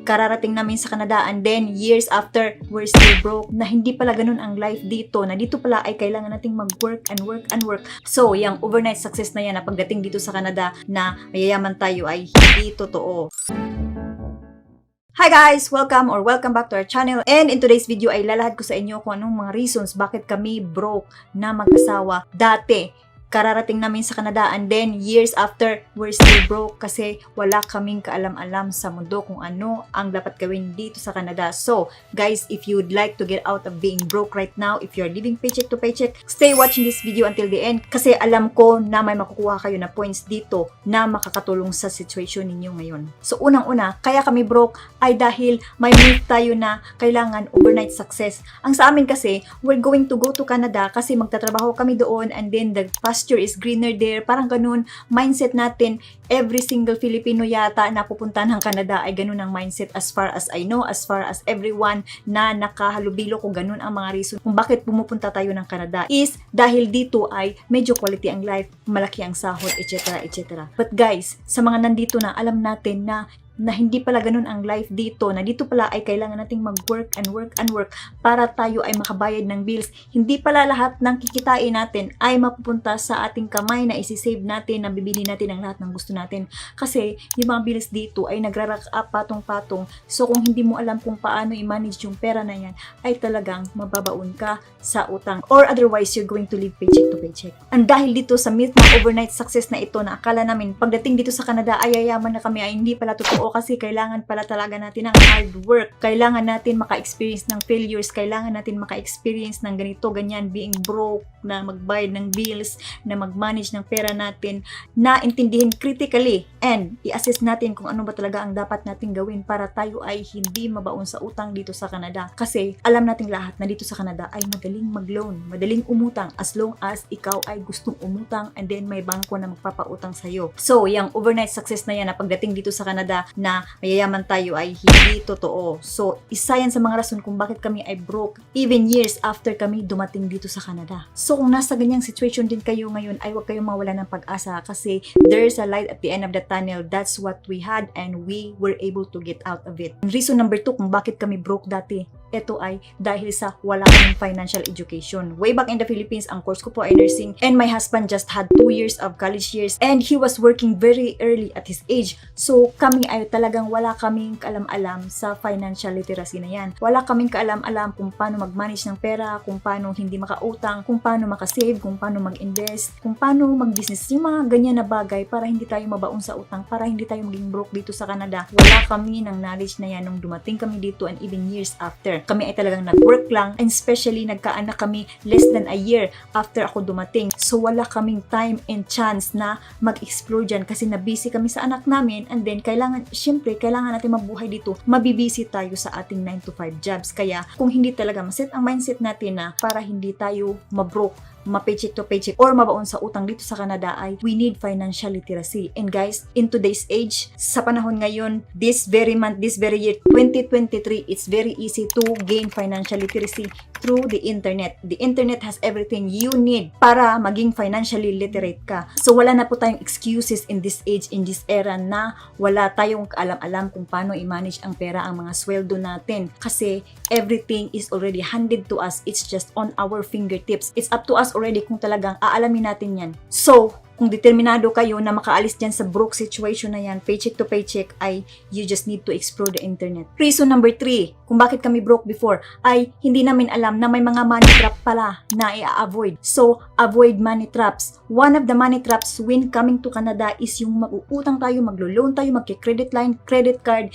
kararating namin sa Canada and then years after, we're still broke. Na hindi pala ganun ang life dito, na dito pala ay kailangan nating mag-work and work and work. So, yung overnight success na yan na pagdating dito sa Canada na mayayaman tayo ay hindi totoo. Hi guys! Welcome back to our channel. And in today's video ay lalahad ko sa inyo kung anong mga reasons bakit kami broke na mag-asawa dati. Kararating namin sa Canada and then years after, we're still broke kasi wala kaming kaalam-alam sa mundo kung ano ang dapat gawin dito sa Canada. So, guys, if you would like to get out of being broke right now, if you're living paycheck to paycheck, stay watching this video until the end kasi alam ko na may makukuha kayo na points dito na makakatulong sa situation ninyo ngayon. So, unang-una, kaya kami broke ay dahil may myth tayo na kailangan overnight success. Ang sa amin kasi, we're going to go to Canada kasi magtatrabaho kami doon and then the pasture is greener there. Parang ganun, mindset natin, every single Filipino yata na pupunta ng Canada ay ganun ang mindset as far as I know, as far as everyone na nakahalubilo kung ganun ang mga reason kung bakit pumupunta tayo ng Canada is dahil dito ay medyo quality ang life, malaki ang sahod, etc. etc. But guys, sa mga nandito na alam natin na hindi pala ganun ang life dito, na dito pala ay kailangan nating mag-work and work and work para tayo ay makabayad ng bills. Hindi pala lahat ng kikitain natin ay mapupunta sa ating kamay na isi-save natin, na bibili natin ang lahat ng gusto natin. Kasi yung mga bills dito ay nagra-rack up patong-patong. So kung hindi mo alam kung paano i-manage yung pera na yan, ay talagang mababaon ka sa utang. Or otherwise, you're going to live paycheck to paycheck. And dahil dito sa myth na overnight success na ito, na akala namin pagdating dito sa Canada ay yayaman na kami, ay hindi pala totoo. Kasi kailangan pala talaga natin ng hard work. Kailangan natin maka-experience ng failures. Kailangan natin maka-experience ng ganito, ganyan, being broke, na magbayad ng bills, na mag-manage ng pera natin, na intindihin critically and i-assess natin kung ano ba talaga ang dapat natin gawin para tayo ay hindi mabaon sa utang dito sa Canada. Kasi alam nating lahat na dito sa Canada ay madaling mag-loan, madaling umutang as long as ikaw ay gustong umutang and then may bangko na magpapautang sa'yo. So, yung overnight success na yan na pagdating dito sa Canada na mayayaman tayo ay hindi totoo. So, isa yan sa mga rason kung bakit kami ay broke even years after kami dumating dito sa Canada. So, kung nasa ganyang situation din kayo ngayon, ay huwag kayong mawala ng pag-asa kasi there's a light at the end of the tunnel. That's what we had and we were able to get out of it. Reason number 2 kung bakit kami broke dati, ito ay dahil sa wala kaming financial education. Way back in the Philippines, ang course ko po ay nursing and my husband just had 2 years of college years and he was working very early at his age. So kami ay talagang wala kaming kaalam-alam sa financial literacy na yan. Wala kaming kaalam-alam kung paano mag-manage ng pera, kung paano hindi makautang, kung paano makasave, kung paano mag-invest, kung paano mag-business. Yung mga ganyan na bagay para hindi tayo mabaon sa utang, para hindi tayo maging broke dito sa Canada. Wala kami ng knowledge na yan nung dumating kami dito and even years after. Kami ay talagang nag-work lang and especially nagkaanak kami less than a year after ako dumating. So wala kaming time and chance na mag-explore dyan kasi na-busy kami sa anak namin and then syempre kailangan natin mabuhay dito. Mabibisi tayo sa ating 9 to 5 jobs. Kaya kung hindi talaga maset ang mindset natin na para hindi tayo mabroke, ma-paycheck to paycheck or mabaon sa utang dito sa Canada ay we need financial literacy. And guys, in today's age, sa panahon ngayon, this very month, this very year, 2023, it's very easy to gain financial literacy through the internet. The internet has everything you need para maging financially literate ka. So wala na po tayong excuses in this age, in this era na wala tayong alam-alam kung paano i-manage ang pera, ang mga sweldo natin. Kasi everything is already handed to us. It's just on our fingertips. It's up to us already kung talagang aalamin natin yan. So, kung determinado kayo na makaalis dyan sa broke situation na yan, paycheck to paycheck, ay you just need to explore the internet. Reason number 3, kung bakit kami broke before, ay hindi namin alam na may mga money trap pala na i-avoid. So, avoid money traps. One of the money traps when coming to Canada is yung mag-uutang tayo, maglo-loan tayo, magki-credit line, credit card,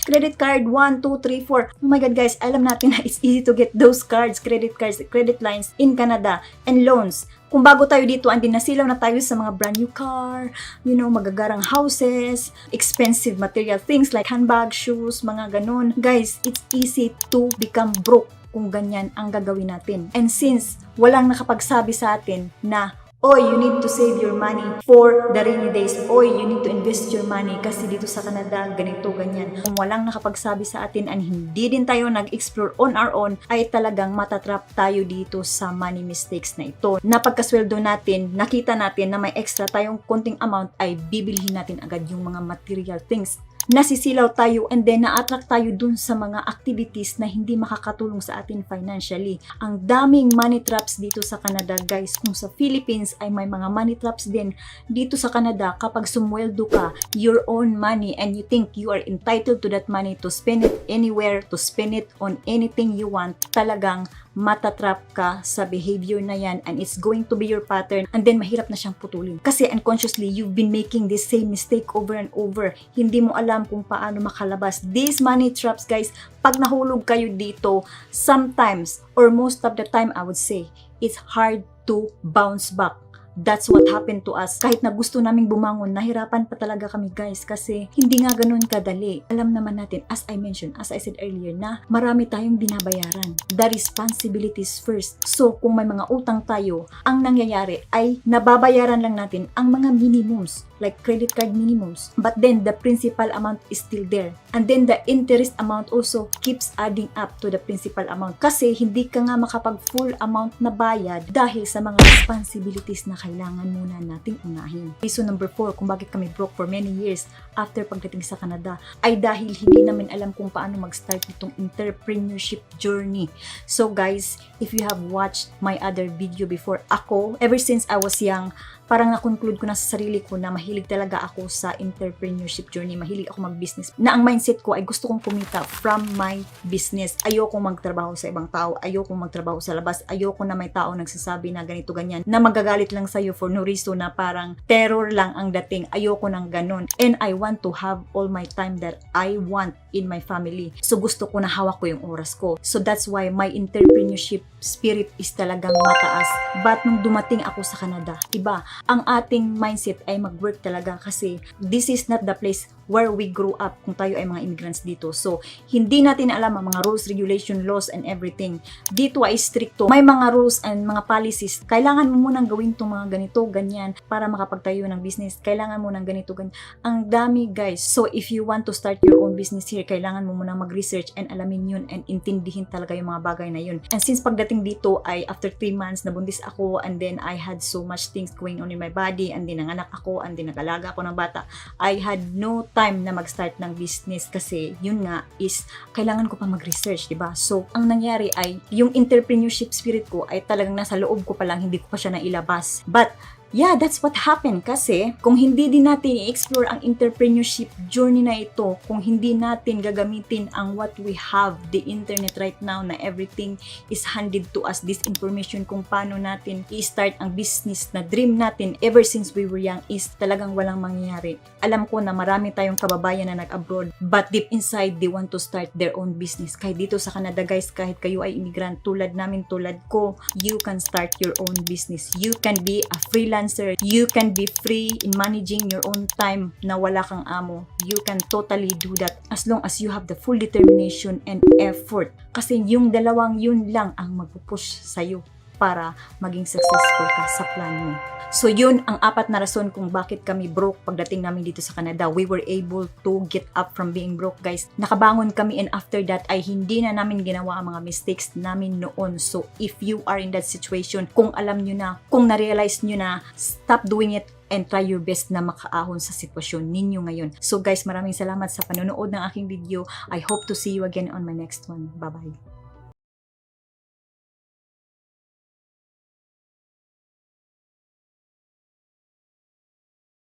1, 2, 3, 4. Oh my God guys, alam natin na it's easy to get those cards, credit lines in Canada and loans. Kung bago tayo dito, andin nasilaw na tayo sa mga brand new car, magagarang houses, expensive material things like handbag, shoes, mga ganun. Guys, it's easy to become broke kung ganyan ang gagawin natin. And since walang nakapagsabi sa atin na Oy, you need to save your money for the rainy days. Oy, you need to invest your money kasi dito sa Canada, ganito, ganyan. Kung walang nakapagsabi sa atin and hindi din tayo nag-explore on our own, ay talagang matatrap tayo dito sa money mistakes na ito. Napagkasweldo natin, nakita natin na may extra tayong konting amount, ay bibilihin natin agad yung mga material things nasisilaw tayo and then na-attract tayo dun sa mga activities na hindi makakatulong sa atin financially. Ang daming money traps dito sa Canada, guys. Kung sa Philippines ay may mga money traps din, dito sa Canada, kapag sumweldo ka, your own money, and you think you are entitled to that money to spend it anywhere, to spend it on anything you want, talagang matatrap ka sa behavior na yan, and it's going to be your pattern, and then mahirap na siyang putulin. Kasi unconsciously, you've been making this same mistake over and over. Hindi mo alam kung paano makalabas. These money traps, guys, pag nahulog kayo dito, sometimes, or most of the time, I would say, it's hard to bounce back. That's what happened to us. Kahit na gusto naming bumangon, nahirapan pa talaga kami, guys, kasi hindi nga ganun kadali. Alam naman natin, as I mentioned, as I said earlier, na marami tayong binabayaran. The responsibilities first. So, kung may mga utang tayo, ang nangyayari ay nababayaran lang natin ang mga minimums, like credit card minimums. But then, the principal amount is still there. And then, the interest amount also keeps adding up to the principal amount. Kasi, hindi ka nga makapag full amount na bayad dahil sa mga responsibilities na kailangan muna nating unahin. Reason number 4 kung bakit kami broke for many years after pagdating sa Canada ay dahil hindi namin alam kung paano mag-start itong entrepreneurship journey. So guys, if you have watched my other video before, ako, ever since I was young, parang na-conclude ko na sa sarili ko na mahilig talaga ako sa entrepreneurship journey. Mahilig ako mag-business. Na ang mindset ko ay gusto kong kumita from my business. Ayokong magtrabaho sa ibang tao. Ayokong magtrabaho sa labas. Ayoko na may tao nagsasabi na ganito, ganyan. Na magagalit lang sa'yo for no reason, na parang terror lang ang dating. Ayoko nang ganun. And I want to have all my time that I want in my family. So gusto ko na hawak ko yung oras ko. So that's why my entrepreneurship spirit is talagang mataas. But nung dumating ako sa Canada, iba. Ang ating mindset ay mag-work talaga kasi this is not the place where we grew up kung tayo ay mga immigrants dito. So, hindi natin alam ang mga rules, regulation, laws, and everything. Dito ay stricto. May mga rules and mga policies. Kailangan mo munang gawin itong mga ganito, ganyan, para makapagtayo ng business. Kailangan mo ng ganito, ganyan. Ang dami, guys. So, if you want to start your own business here, kailangan mo munang mag-research and alamin yun and intindihin talaga yung mga bagay na yun. And since pagdating dito ay after 3 months, nabuntis ako, and then I had so much things going on in my body, and then nanganak ako, and then nag-alaga ako ng bata, I had no time na mag-start ng business kasi yun nga is kailangan ko pa mag-research, diba? So, ang nangyari ay yung entrepreneurship spirit ko ay talagang nasa loob ko pa lang, hindi ko pa siya nailabas. But yeah, that's what happened kasi kung hindi din natin i-explore ang entrepreneurship journey na ito, kung hindi natin gagamitin ang what we have, the internet right now na everything is handed to us, this information kung paano natin i-start ang business na dream natin ever since we were young is talagang walang mangyayari. Alam ko na marami tayong kababayan na nag-abroad but deep inside, they want to start their own business. Kahit dito sa Canada, guys, kahit kayo ay immigrant, tulad namin, tulad ko, you can start your own business. You can be a freelancer. You can be free in managing your own time na wala kang amo. You can totally do that as long as you have the full determination and effort. Kasi yung dalawang yun lang ang magpupush sa'yo para maging successful ka sa plan mo. So yun ang 4 na rason kung bakit kami broke pagdating namin dito sa Canada. We were able to get up from being broke, guys. Nakabangon kami, and after that ay hindi na namin ginawa ang mga mistakes namin noon. So if you are in that situation, kung alam nyo na, kung na-realize nyo na, stop doing it and try your best na makaahon sa sitwasyon ninyo ngayon. So guys, maraming salamat sa panonood ng aking video. I hope to see you again on my next one. Bye-bye.